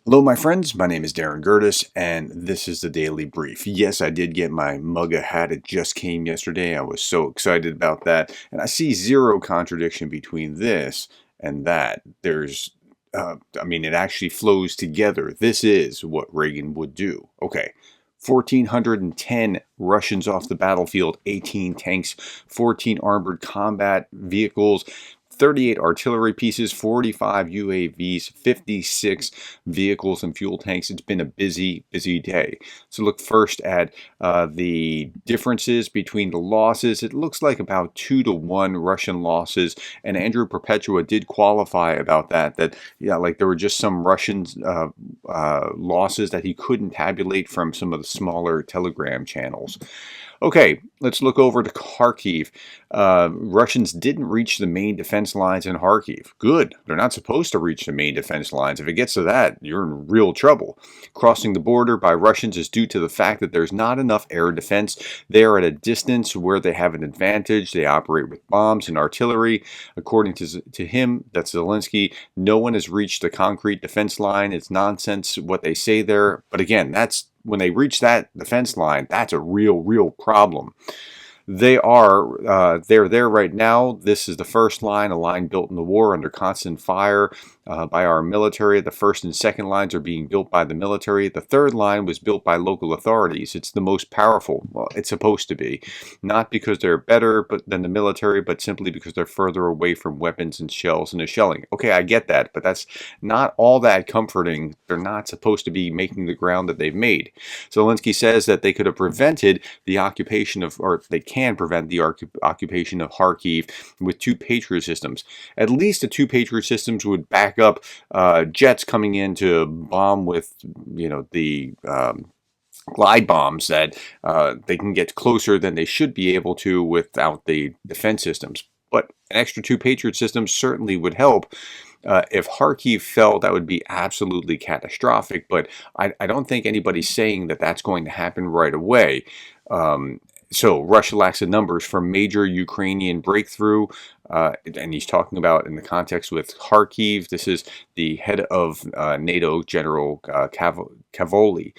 Hello, my friends. My name is Darren Gerdes, and this is the Daily Brief. Yes, I did get my MUGA hat. It just came yesterday. I was so excited about that. And I see zero contradiction between this and that. It actually flows together. This is what Reagan would do. Okay. 1,410 Russians off the battlefield, 18 tanks, 14 armored combat vehicles, 38 artillery pieces, 45 UAVs, 56 vehicles and fuel tanks. It's been a busy, busy day. So look first at the differences between the losses. It looks like about 2-1 Russian losses, and Andrew Perpetua did qualify about that. Like there were just some Russian losses that he couldn't tabulate from some of the smaller Telegram channels. Okay, let's look over to Kharkiv. Russians didn't reach the main defense lines in Kharkiv. Good. They're not supposed to reach the main defense lines. If it gets to that, you're in real trouble. Crossing the border by Russians is due to the fact that there's not enough air defense. They are at a distance where they have an advantage. They operate with bombs and artillery. According to him, that's Zelensky, no one has reached the concrete defense line. It's nonsense what they say there. But again, when they reach that defense line, that's a real problem. They're there right now. This is the first line, a line built in the war under constant fire by our military. The first and second lines are being built by the military. The third line was built by local authorities. It's the most powerful. Well, it's supposed to be. Not because they're better than the military, but simply because they're further away from weapons and shells and the shelling. Okay, I get that, but that's not all that comforting. They're not supposed to be making the ground that they've made. Zelensky says that they could have prevented the occupation of, or they can prevent the occupation of Kharkiv with two Patriot systems. At least the two Patriot systems would back up jets coming in to bomb with, the glide bombs that they can get closer than they should be able to without the defense systems. But an extra two Patriot systems certainly would help. If Kharkiv fell, that would be absolutely catastrophic, but I don't think anybody's saying that that's going to happen right away. So Russia lacks the numbers for major Ukrainian breakthrough, and he's talking about in the context with Kharkiv. This is the head of NATO, General Cavoli.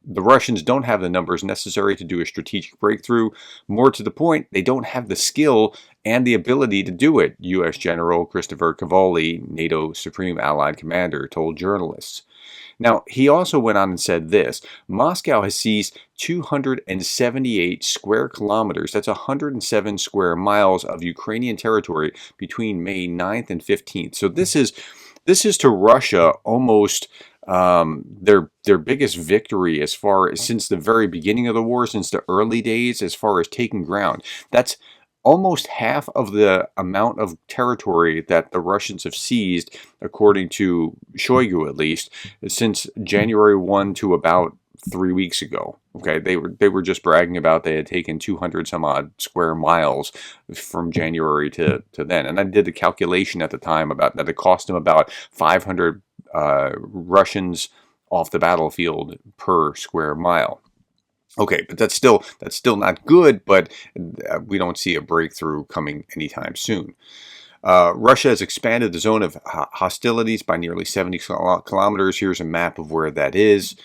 The Russians don't have the numbers necessary to do a strategic breakthrough. More to the point, they don't have the skill and the ability to do it, U.S. General Christopher Cavoli, NATO Supreme Allied Commander, told journalists. Now, he also went on and said this: Moscow has seized 278 square kilometers, that's 107 square miles of Ukrainian territory between May 9th and 15th. So this is to Russia almost their biggest victory as far as since the very beginning of the war, since the early days, as far as taking ground. That's almost half of the amount of territory that the Russians have seized, according to Shoigu at least, since January 1 to about 3 weeks ago. Okay, they were just bragging about they had taken 200 some odd square miles from January to then. And I did the calculation at the time about that it cost them about 500 Russians off the battlefield per square mile. Okay, but that's still not good, but we don't see a breakthrough coming anytime soon. Russia has expanded the zone of hostilities by nearly 70 kilometers. Here's a map of where that is.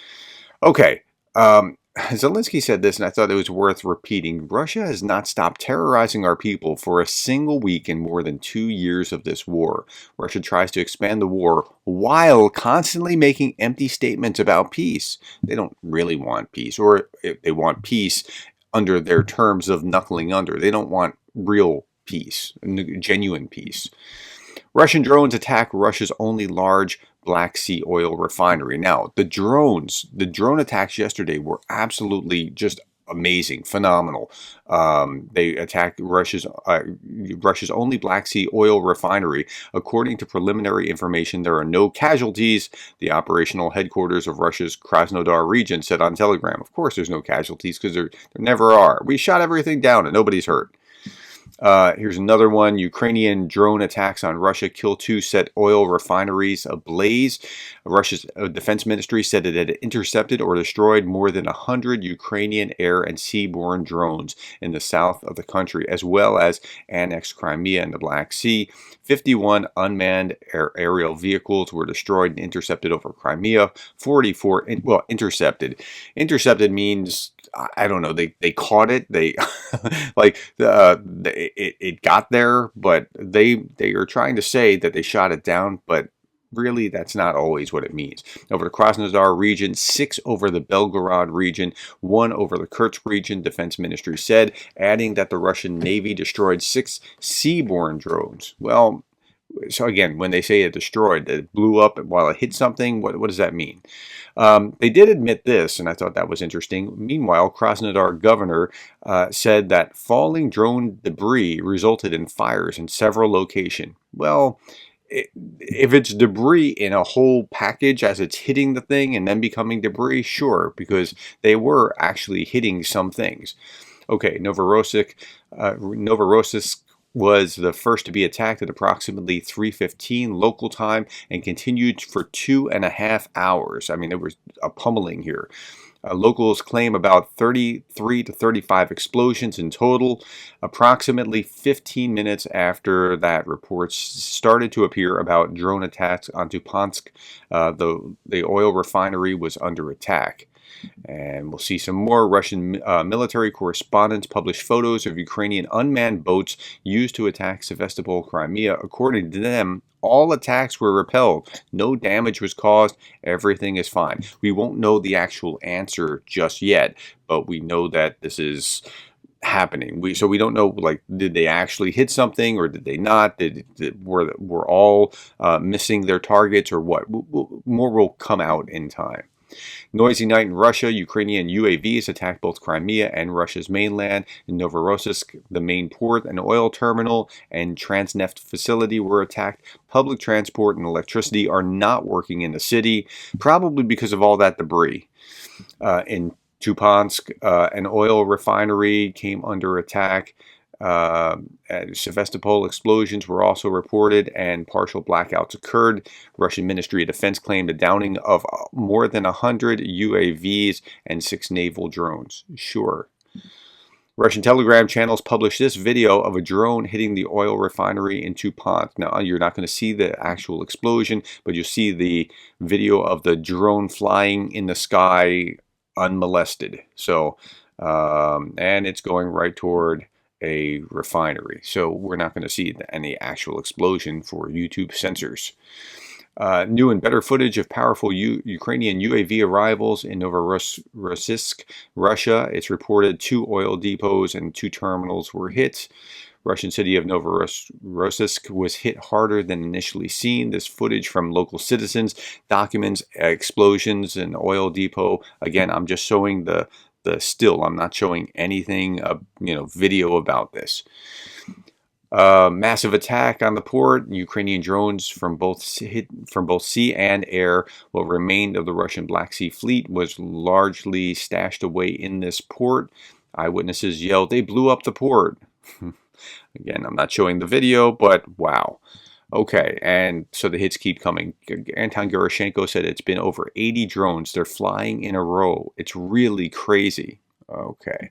Okay, Zelensky said this, and I thought it was worth repeating. Russia has not stopped terrorizing our people for a single week in more than 2 years of this war. Russia tries to expand the war while constantly making empty statements about peace. They don't really want peace, or if they want peace under their terms of knuckling under. They don't want real peace, genuine peace. Russian drones attack Russia's only large Black Sea oil refinery. Now, the drone attacks yesterday were absolutely just amazing, phenomenal. They attacked Russia's only Black Sea oil refinery. According to preliminary information, there are no casualties. The operational headquarters of Russia's Krasnodar region said on Telegram. Of course, there's no casualties because there never are. We shot everything down and nobody's hurt. Here's another one. Ukrainian drone attacks on Russia kill 2 set oil refineries ablaze. Russia's defense ministry said it had intercepted or destroyed more than 100 Ukrainian air and seaborne drones in the south of the country, as well as annexed Crimea and the Black Sea. 51 unmanned aerial vehicles were destroyed and intercepted over Crimea. 44, well, intercepted. Intercepted means, I don't know, they caught it. They like it got there, but they are trying to say that they shot it down, but really that's not always what it means. Over the Krasnodar region, 6 over the Belgorod region, 1 over the Kursk region, Defense Ministry said, adding that the Russian Navy destroyed 6 seaborne drones. Well, so again, when they say it destroyed, it blew up while it hit something, what does that mean? They did admit this, and I thought that was interesting. Meanwhile, Krasnodar governor said that falling drone debris resulted in fires in several locations. Well, if it's debris in a whole package as it's hitting the thing and then becoming debris, sure, because they were actually hitting some things. Okay, Novorossiysk was the first to be attacked at approximately 3:15 local time and continued for 2.5 hours. I mean, there was a pummeling here. Locals claim about 33 to 35 explosions in total. Approximately 15 minutes after that, reports started to appear about drone attacks on Tupansk. The oil refinery was under attack. And we'll see some more. Russian military correspondents published photos of Ukrainian unmanned boats used to attack Sevastopol, Crimea. According to them, all attacks were repelled. No damage was caused. Everything is fine. We won't know the actual answer just yet, but we know that this is happening. So we don't know, like, did they actually hit something or did they not? Were all missing their targets or what? More will come out in time. Noisy night in Russia. Ukrainian UAVs attacked both Crimea and Russia's mainland. In Novorossiysk, the main port, an oil terminal, and Transneft facility were attacked. Public transport and electricity are not working in the city, probably because of all that debris. In Tupansk, an oil refinery came under attack. Sevastopol explosions were also reported and partial blackouts occurred. Russian Ministry of Defense claimed the downing of more than 100 UAVs and 6 naval drones. Sure. Russian Telegram channels published this video of a drone hitting the oil refinery in Tupansk. Now, you're not going to see the actual explosion, but you'll see the video of the drone flying in the sky unmolested. So, and it's going right toward a refinery. So we're not going to see any actual explosion for YouTube censors. New and better footage of powerful Ukrainian UAV arrivals in Novorossiysk, Russia. It's reported 2 oil depots and 2 terminals were hit. Russian city of Novorossiysk was hit harder than initially seen. This footage from local citizens documents explosions in oil depot. Again, I'm just showing the still. I'm not showing anything, video about this. Massive attack on the port. Ukrainian drones from both sea and air. What remained of the Russian Black Sea Fleet was largely stashed away in this port. Eyewitnesses yelled, "They blew up the port." Again, I'm not showing the video, but wow. Okay, and so the hits keep coming. Anton Gerashenko said it's been over 80 drones. They're flying in a row. It's really crazy. Okay.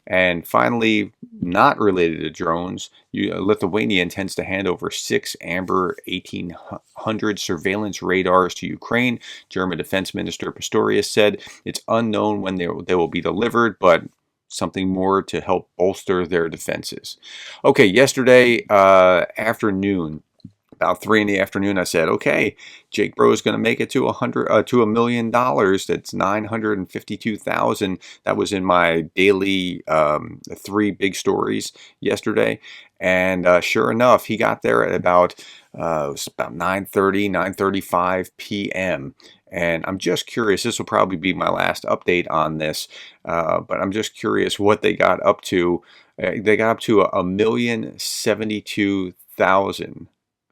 And finally, not related to drones, Lithuania intends to hand over 6 Amber 1800 surveillance radars to Ukraine. German Defense Minister Pistorius said it's unknown when they will be delivered, but something more to help bolster their defenses. Okay, yesterday afternoon, about 3 in the afternoon, I said, okay, Jake Bro is going to make it to $1 million. That's 952,000. That was in my daily 3 big stories yesterday. And sure enough, he got there at about 9:30, 9:35 p.m. And I'm just curious, this will probably be my last update on this, but I'm just curious what they got up to. They got up to 1,072,000.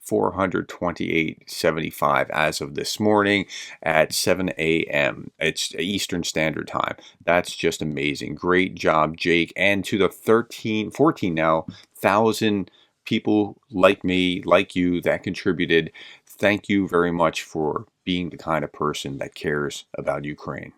$428.75 as of this morning at 7 a.m. It's Eastern Standard Time. That's just amazing. Great job, Jake. And to the 14 now, thousand people like me, like you, that contributed. Thank you very much for being the kind of person that cares about Ukraine.